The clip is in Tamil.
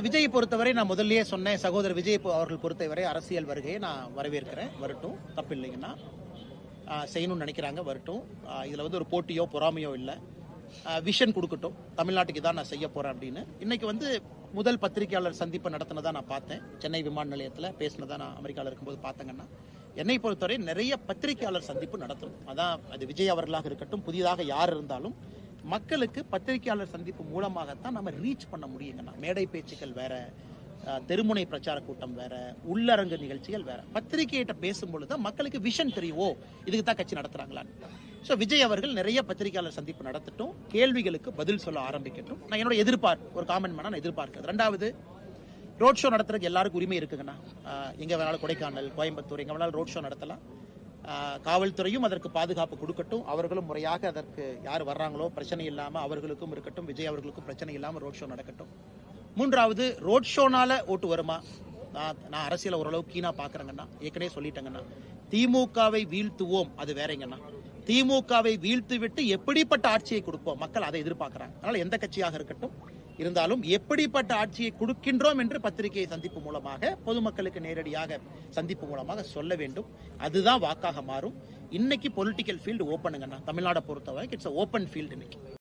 விஜய் பொறுத்தவரை நான் முதல்லயே சொன்னேன், சகோதரர் விஜய் அவர்கள் பொறுத்தவரை அரசியல் வருகையை நான் வரவேற்கிறேன். வரட்டும், தப்பு இல்லைங்கன்னா செய்யணும்னு நினைக்கிறாங்க, வரட்டும். இதுல ஒரு போட்டியோ பொறாமையோ இல்லை. விஷன் கொடுக்கட்டும், தமிழ்நாட்டுக்கு தான் நான் செய்ய போறேன் அப்படின்னு. இன்னைக்கு முதல் பத்திரிகையாளர் சந்திப்பை நடத்தினதா நான் பார்த்தேன். சென்னை விமான நிலையத்தில் பேசினதா நான் அமெரிக்காவில் இருக்கும்போது பார்த்தேங்கன்னா, என்னை பொறுத்தவரை நிறைய பத்திரிகையாளர் சந்திப்பு நடத்தணும். அதான் அது விஜய் அவர்களாக இருக்கட்டும், புதிதாக யார் இருந்தாலும் மக்களுக்கு பத்திரிகையாளர் சந்திப்பு மூலமாகத்தான் நம்ம ரீச் பண்ண முடியுங்கண்ணா. மேடை பேச்சுக்கள் வேற, தெருமுனை பிரச்சார கூட்டம் வேற, உள்ளரங்கு நிகழ்ச்சிகள் வேற. பத்திரிகையிட்ட பேசும்பொழுது மக்களுக்கு விஷன் தெரியும், இதுக்கு தான் கட்சி நடத்துறாங்களான்னு. ஸோ விஜய் அவர்கள் நிறைய பத்திரிகையாளர் சந்திப்பு நடத்தட்டும், கேள்விகளுக்கு பதில் சொல்ல ஆரம்பிக்கட்டும். நான் என்னோட எதிர்பார்ப்பு, ஒரு காமெண்ட் பண்ண நான் எதிர்பார்க்கிறேன். ரெண்டாவது, ரோட் ஷோ நடத்துறதுக்கு எல்லாருக்கும் உரிமை இருக்குங்கண்ணா. எங்க வேணாலும் கொடைக்கானல், கோயம்புத்தூர், எங்க வேணாலும் ரோட் ஷோ நடத்தலாம். காவல்துறையும் அதற்கு பாதுகாப்பு கொடுக்கட்டும். அவர்களும் முறையாக அதற்கு யார் வர்றாங்களோ பிரச்சனை இல்லாம அவர்களுக்கும் இருக்கட்டும், விஜய் அவர்களுக்கும் பிரச்சனை இல்லாம ரோட் ஷோ நடக்கட்டும். மூன்றாவது, ரோட் ஷோனால ஓட்டு வருமா? நான் அரசியல் ஓரளவு கீனா பாக்குறேங்கண்ணா. ஏற்கனவே சொல்லிட்டேங்கண்ணா, திமுகவை வீழ்த்துவோம் அது வேறங்கண்ணா. திமுகவை வீழ்த்து விட்டு எப்படிப்பட்ட ஆட்சியை கொடுப்போம், மக்கள் அதை எதிர்பார்க்கிறாங்க. அதனால எந்த கட்சியாக இருக்கட்டும், இருந்தாலும் எப்படிப்பட்ட ஆட்சியை கொடுக்கின்றோம் என்று பத்திரிகை சந்திப்பு மூலமாக பொதுமக்களுக்கு நேரடியாக சந்திப்பு மூலமாக சொல்ல வேண்டும். அதுதான் வாக்காக மாறும். இன்னைக்கு பொலிட்டிக்கல் ஃபீல்டு ஓப்பனுங்கண்ணா. தமிழ்நாடை பொறுத்தவரை இட்ஸ் ஓப்பன் ஃபீல்டு இன்னைக்கு.